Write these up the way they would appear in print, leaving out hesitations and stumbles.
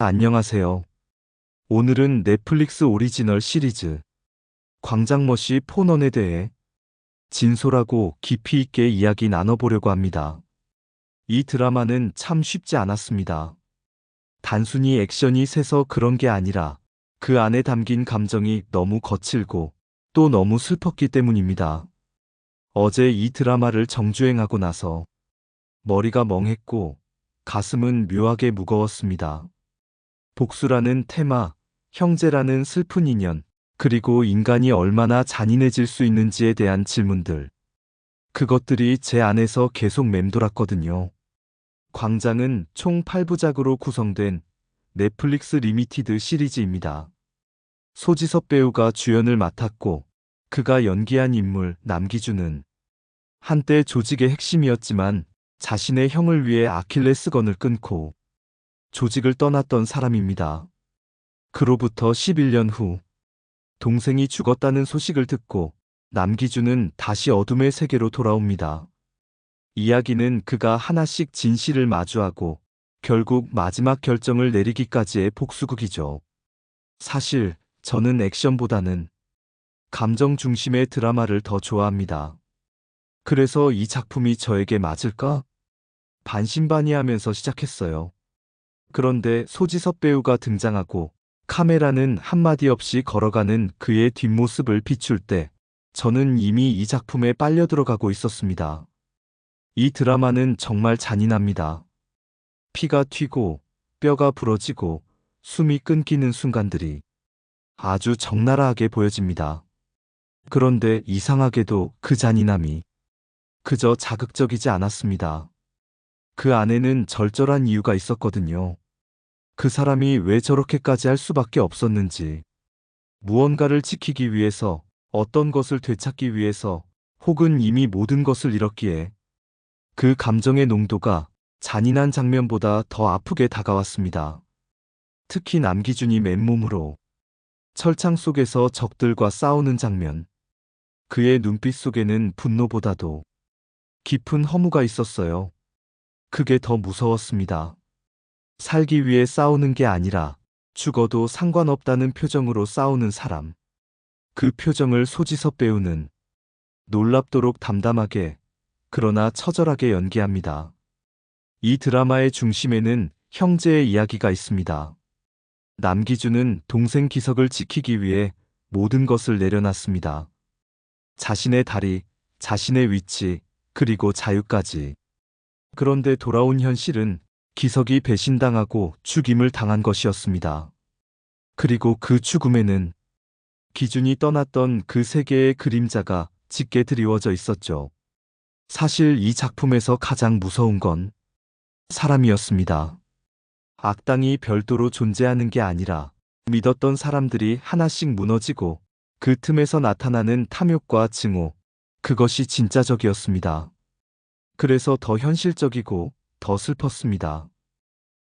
안녕하세요. 오늘은 넷플릭스 오리지널 시리즈 광장머시 폰원에 대해 진솔하고 깊이 있게 이야기 나눠보려고 합니다. 이 드라마는 참 쉽지 않았습니다. 단순히 액션이 세서 그런 게 아니라 그 안에 담긴 감정이 너무 거칠고 또 너무 슬펐기 때문입니다. 어제 이 드라마를 정주행하고 나서 머리가 멍했고 가슴은 묘하게 무거웠습니다. 복수라는 테마, 형제라는 슬픈 인연, 그리고 인간이 얼마나 잔인해질 수 있는지에 대한 질문들. 그것들이 제 안에서 계속 맴돌았거든요. 광장은 총 8부작으로 구성된 넷플릭스 리미티드 시리즈입니다. 소지섭 배우가 주연을 맡았고, 그가 연기한 인물 남기준은 한때 조직의 핵심이었지만 자신의 형을 위해 아킬레스건을 끊고 조직을 떠났던 사람입니다. 그로부터 11년 후 동생이 죽었다는 소식을 듣고 남기준은 다시 어둠의 세계로 돌아옵니다. 이야기는 그가 하나씩 진실을 마주하고 결국 마지막 결정을 내리기까지의 복수극이죠. 사실 저는 액션보다는 감정 중심의 드라마를 더 좋아합니다. 그래서 이 작품이 저에게 맞을까? 반신반의하면서 시작했어요. 그런데 소지섭 배우가 등장하고 카메라는 한마디 없이 걸어가는 그의 뒷모습을 비출 때 저는 이미 이 작품에 빨려 들어가고 있었습니다. 이 드라마는 정말 잔인합니다. 피가 튀고 뼈가 부러지고 숨이 끊기는 순간들이 아주 적나라하게 보여집니다. 그런데 이상하게도 그 잔인함이 그저 자극적이지 않았습니다. 그 안에는 절절한 이유가 있었거든요. 그 사람이 왜 저렇게까지 할 수밖에 없었는지, 무언가를 지키기 위해서, 어떤 것을 되찾기 위해서, 혹은 이미 모든 것을 잃었기에 그 감정의 농도가 잔인한 장면보다 더 아프게 다가왔습니다. 특히 남기준이 맨몸으로 철창 속에서 적들과 싸우는 장면. 그의 눈빛 속에는 분노보다도 깊은 허무가 있었어요. 그게 더 무서웠습니다. 살기 위해 싸우는 게 아니라 죽어도 상관없다는 표정으로 싸우는 사람. 그 표정을 소지섭 배우는 놀랍도록 담담하게 그러나 처절하게 연기합니다. 이 드라마의 중심에는 형제의 이야기가 있습니다. 남기준은 동생 기석을 지키기 위해 모든 것을 내려놨습니다. 자신의 다리, 자신의 위치, 그리고 자유까지. 그런데 돌아온 현실은 기석이 배신당하고 죽임을 당한 것이었습니다. 그리고 그 죽음에는 기준이 떠났던 그 세계의 그림자가 짙게 드리워져 있었죠. 사실 이 작품에서 가장 무서운 건 사람이었습니다. 악당이 별도로 존재하는 게 아니라 믿었던 사람들이 하나씩 무너지고 그 틈에서 나타나는 탐욕과 증오, 그것이 진짜 적이었습니다. 그래서 더 현실적이고 더 슬펐습니다.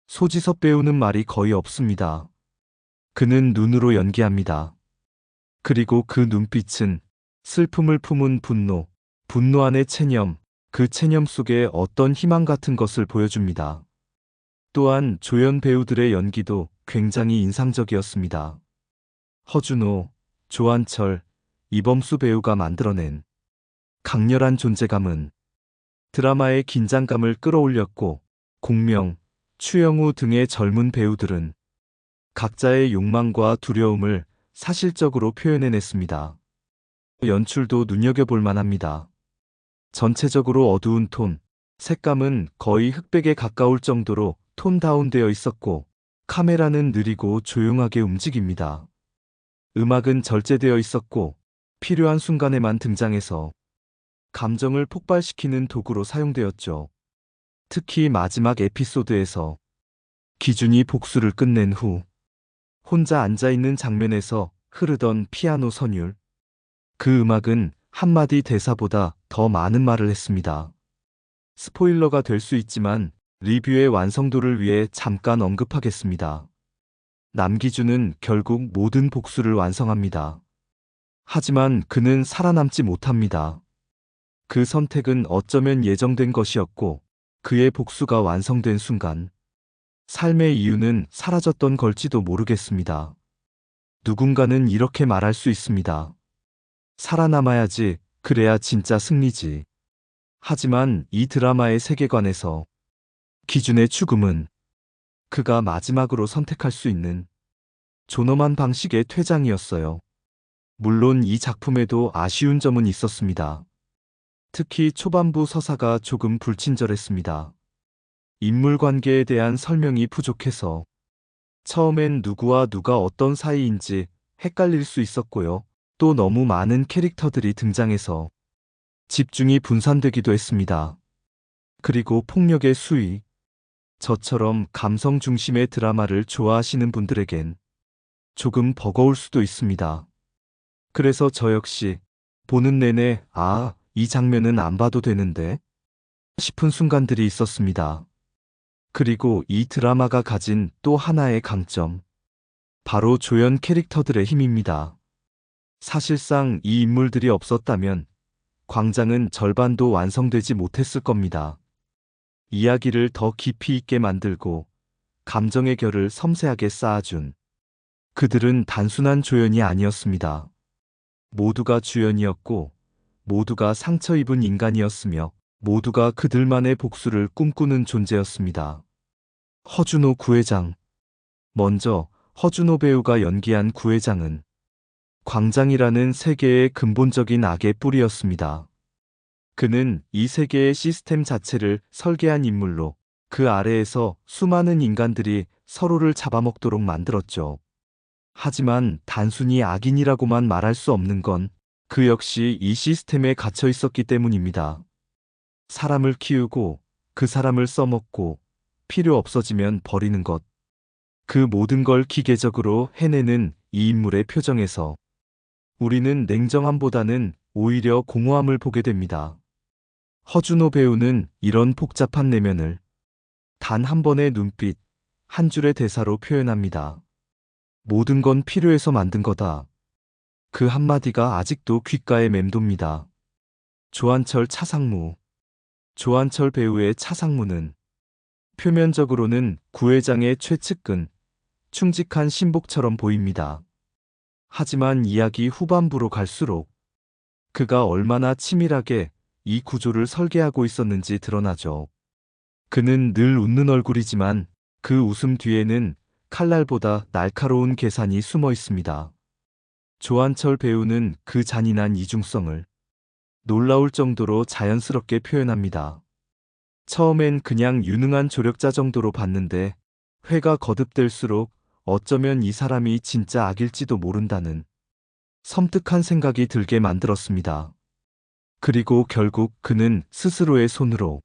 소지섭 배우는 말이 거의 없습니다. 그는 눈으로 연기합니다. 그리고 그 눈빛은 슬픔을 품은 분노, 분노 안의 체념, 그 체념 속에 어떤 희망 같은 것을 보여줍니다. 또한 조연 배우들의 연기도 굉장히 인상적이었습니다. 허준호, 조한철, 이범수 배우가 만들어낸 강렬한 존재감은 드라마의 긴장감을 끌어올렸고, 공명, 추영우 등의 젊은 배우들은 각자의 욕망과 두려움을 사실적으로 표현해냈습니다. 연출도 눈여겨볼 만합니다. 전체적으로 어두운 톤, 색감은 거의 흑백에 가까울 정도로 톤 다운되어 있었고, 카메라는 느리고 조용하게 움직입니다. 음악은 절제되어 있었고, 필요한 순간에만 등장해서 감정을 폭발시키는 도구로 사용되었죠. 특히 마지막 에피소드에서 기준이 복수를 끝낸 후 혼자 앉아있는 장면에서 흐르던 피아노 선율. 그 음악은 한마디 대사보다 더 많은 말을 했습니다. 스포일러가 될 수 있지만 리뷰의 완성도를 위해 잠깐 언급하겠습니다. 남기준은 결국 모든 복수를 완성합니다. 하지만 그는 살아남지 못합니다. 그 선택은 어쩌면 예정된 것이었고, 그의 복수가 완성된 순간 삶의 이유는 사라졌던 걸지도 모르겠습니다. 누군가는 이렇게 말할 수 있습니다. 살아남아야지, 그래야 진짜 승리지. 하지만 이 드라마의 세계관에서 기준의 죽음은 그가 마지막으로 선택할 수 있는 존엄한 방식의 퇴장이었어요. 물론 이 작품에도 아쉬운 점은 있었습니다. 특히 초반부 서사가 조금 불친절했습니다. 인물 관계에 대한 설명이 부족해서 처음엔 누구와 누가 어떤 사이인지 헷갈릴 수 있었고요. 또 너무 많은 캐릭터들이 등장해서 집중이 분산되기도 했습니다. 그리고 폭력의 수위. 저처럼 감성 중심의 드라마를 좋아하시는 분들에겐 조금 버거울 수도 있습니다. 그래서 저 역시 보는 내내 이 장면은 안 봐도 되는데 싶은 순간들이 있었습니다. 그리고 이 드라마가 가진 또 하나의 강점. 바로 조연 캐릭터들의 힘입니다. 사실상 이 인물들이 없었다면 광장은 절반도 완성되지 못했을 겁니다. 이야기를 더 깊이 있게 만들고 감정의 결을 섬세하게 쌓아준 그들은 단순한 조연이 아니었습니다. 모두가 주연이었고 모두가 상처 입은 인간이었으며 모두가 그들만의 복수를 꿈꾸는 존재였습니다. 허준호 구회장. 먼저 허준호 배우가 연기한 구회장은 광장이라는 세계의 근본적인 악의 뿌리였습니다. 그는 이 세계의 시스템 자체를 설계한 인물로 그 아래에서 수많은 인간들이 서로를 잡아먹도록 만들었죠. 하지만 단순히 악인이라고만 말할 수 없는 건 그 역시 이 시스템에 갇혀 있었기 때문입니다. 사람을 키우고 그 사람을 써먹고 필요 없어지면 버리는 것. 그 모든 걸 기계적으로 해내는 이 인물의 표정에서 우리는 냉정함보다는 오히려 공허함을 보게 됩니다. 허준호 배우는 이런 복잡한 내면을 단 한 번의 눈빛, 한 줄의 대사로 표현합니다. 모든 건 필요해서 만든 거다. 그 한마디가 아직도 귓가에 맴돕니다. 조한철 차상무. 조한철 배우의 차상무는 표면적으로는 구회장의 최측근, 충직한 신복처럼 보입니다. 하지만 이야기 후반부로 갈수록 그가 얼마나 치밀하게 이 구조를 설계하고 있었는지 드러나죠. 그는 늘 웃는 얼굴이지만 그 웃음 뒤에는 칼날보다 날카로운 계산이 숨어 있습니다. 조한철 배우는 그 잔인한 이중성을 놀라울 정도로 자연스럽게 표현합니다. 처음엔 그냥 유능한 조력자 정도로 봤는데 회가 거듭될수록 어쩌면 이 사람이 진짜 악일지도 모른다는 섬뜩한 생각이 들게 만들었습니다. 그리고 결국 그는 스스로의 손으로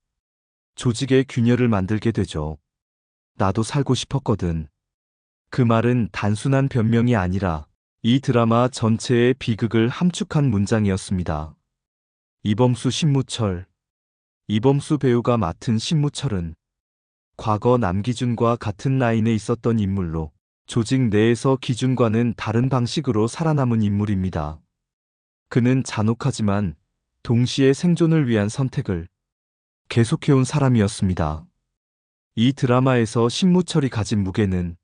조직의 균열을 만들게 되죠. 나도 살고 싶었거든. 그 말은 단순한 변명이 아니라 이 드라마 전체의 비극을 함축한 문장이었습니다. 이범수 신무철. 이범수 배우가 맡은 신무철은 과거 남기준과 같은 라인에 있었던 인물로 조직 내에서 기준과는 다른 방식으로 살아남은 인물입니다. 그는 잔혹하지만 동시에 생존을 위한 선택을 계속해온 사람이었습니다. 이 드라마에서 신무철이 가진 무게는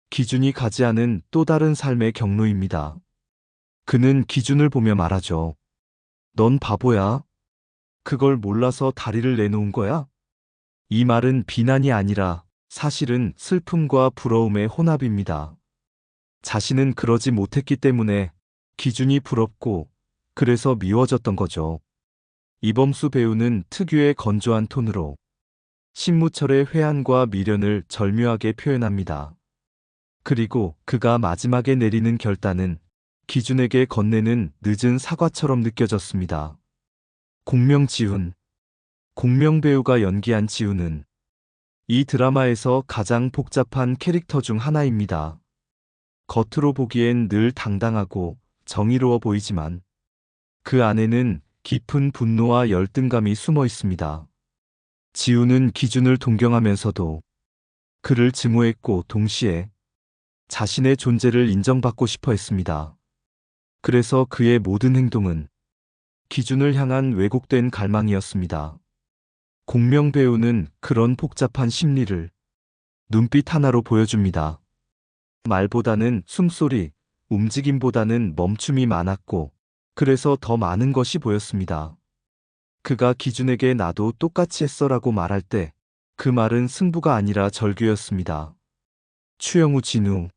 기준이 가지 않은 또 다른 삶의 경로입니다. 그는 기준을 보며 말하죠. 넌 바보야. 그걸 몰라서 다리를 내놓은 거야? 이 말은 비난이 아니라 사실은 슬픔과 부러움의 혼합입니다. 자신은 그러지 못했기 때문에 기준이 부럽고 그래서 미워졌던 거죠. 이범수 배우는 특유의 건조한 톤으로 신무철의 회한과 미련을 절묘하게 표현합니다. 그리고 그가 마지막에 내리는 결단은 기준에게 건네는 늦은 사과처럼 느껴졌습니다. 공명지훈. 공명배우가 연기한 지훈은 이 드라마에서 가장 복잡한 캐릭터 중 하나입니다. 겉으로 보기엔 늘 당당하고 정의로워 보이지만 그 안에는 깊은 분노와 열등감이 숨어 있습니다. 지훈은 기준을 동경하면서도 그를 증오했고 동시에 자신의 존재를 인정받고 싶어 했습니다. 그래서 그의 모든 행동은 기준을 향한 왜곡된 갈망이었습니다. 공명 배우는 그런 복잡한 심리를 눈빛 하나로 보여줍니다. 말보다는 숨소리, 움직임보다는 멈춤이 많았고, 그래서 더 많은 것이 보였습니다. 그가 기준에게 나도 똑같이 했어라고 말할 때, 그 말은 승부가 아니라 절규였습니다. 추영우 진우.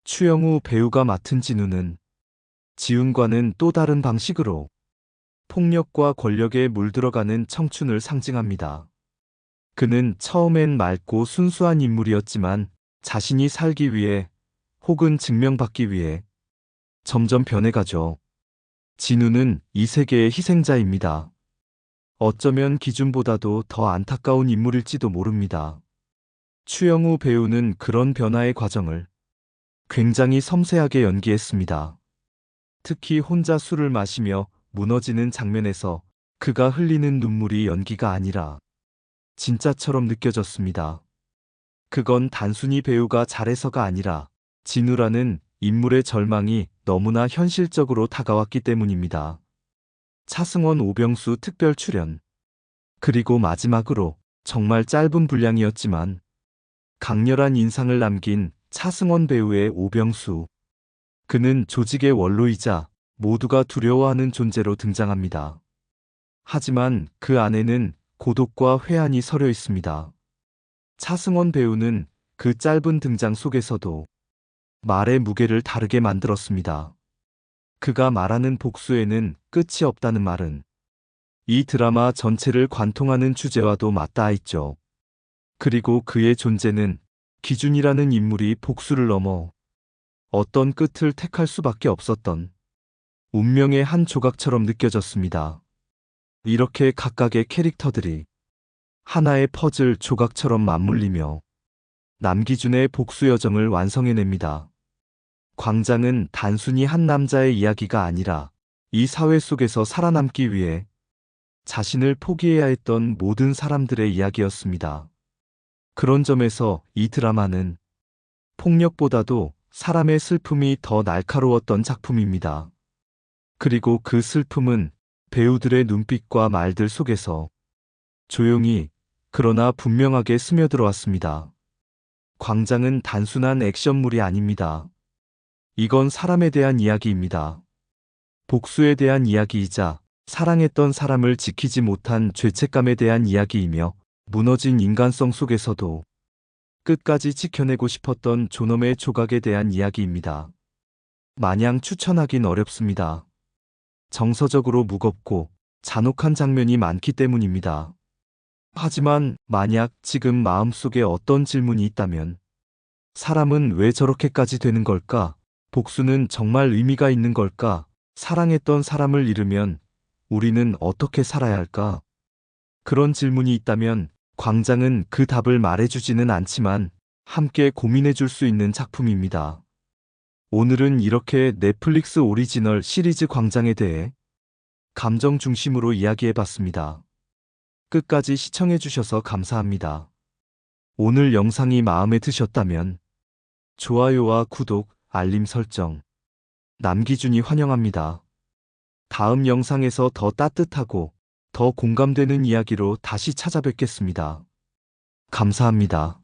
추영우 배우가 맡은 진우는 지훈과는 또 다른 방식으로 폭력과 권력에 물들어가는 청춘을 상징합니다. 그는 처음엔 맑고 순수한 인물이었지만 자신이 살기 위해 혹은 증명받기 위해 점점 변해가죠. 진우는 이 세계의 희생자입니다. 어쩌면 기준보다도 더 안타까운 인물일지도 모릅니다. 추영우 배우는 그런 변화의 과정을 굉장히 섬세하게 연기했습니다. 특히 혼자 술을 마시며 무너지는 장면에서 그가 흘리는 눈물이 연기가 아니라 진짜처럼 느껴졌습니다. 그건 단순히 배우가 잘해서가 아니라 진우라는 인물의 절망이 너무나 현실적으로 다가왔기 때문입니다. 차승원 오병수 특별 출연. 그리고 마지막으로 정말 짧은 분량이었지만 강렬한 인상을 남긴 차승원 배우의 오병수. 그는 조직의 원로이자 모두가 두려워하는 존재로 등장합니다. 하지만 그 안에는 고독과 회한이 서려 있습니다. 차승원 배우는 그 짧은 등장 속에서도 말의 무게를 다르게 만들었습니다. 그가 말하는 복수에는 끝이 없다는 말은 이 드라마 전체를 관통하는 주제와도 맞닿아 있죠. 그리고 그의 존재는 기준이라는 인물이 복수를 넘어 어떤 끝을 택할 수밖에 없었던 운명의 한 조각처럼 느껴졌습니다. 이렇게 각각의 캐릭터들이 하나의 퍼즐 조각처럼 맞물리며 남기준의 복수 여정을 완성해냅니다. 광장은 단순히 한 남자의 이야기가 아니라 이 사회 속에서 살아남기 위해 자신을 포기해야 했던 모든 사람들의 이야기였습니다. 그런 점에서 이 드라마는 폭력보다도 사람의 슬픔이 더 날카로웠던 작품입니다. 그리고 그 슬픔은 배우들의 눈빛과 말들 속에서 조용히 그러나 분명하게 스며들어왔습니다. 광장은 단순한 액션물이 아닙니다. 이건 사람에 대한 이야기입니다. 복수에 대한 이야기이자 사랑했던 사람을 지키지 못한 죄책감에 대한 이야기이며 무너진 인간성 속에서도 끝까지 지켜내고 싶었던 존엄의 조각에 대한 이야기입니다. 마냥 추천하긴 어렵습니다. 정서적으로 무겁고 잔혹한 장면이 많기 때문입니다. 하지만 만약 지금 마음속에 어떤 질문이 있다면 사람은 왜 저렇게까지 되는 걸까? 복수는 정말 의미가 있는 걸까? 사랑했던 사람을 잃으면 우리는 어떻게 살아야 할까? 그런 질문이 있다면 광장은 그 답을 말해주지는 않지만 함께 고민해 줄 수 있는 작품입니다. 오늘은 이렇게 넷플릭스 오리지널 시리즈 광장에 대해 감정 중심으로 이야기해 봤습니다. 끝까지 시청해 주셔서 감사합니다. 오늘 영상이 마음에 드셨다면 좋아요와 구독, 알림 설정, 남기준이 환영합니다. 다음 영상에서 더 따뜻하고 더 공감되는 이야기로 다시 찾아뵙겠습니다. 감사합니다.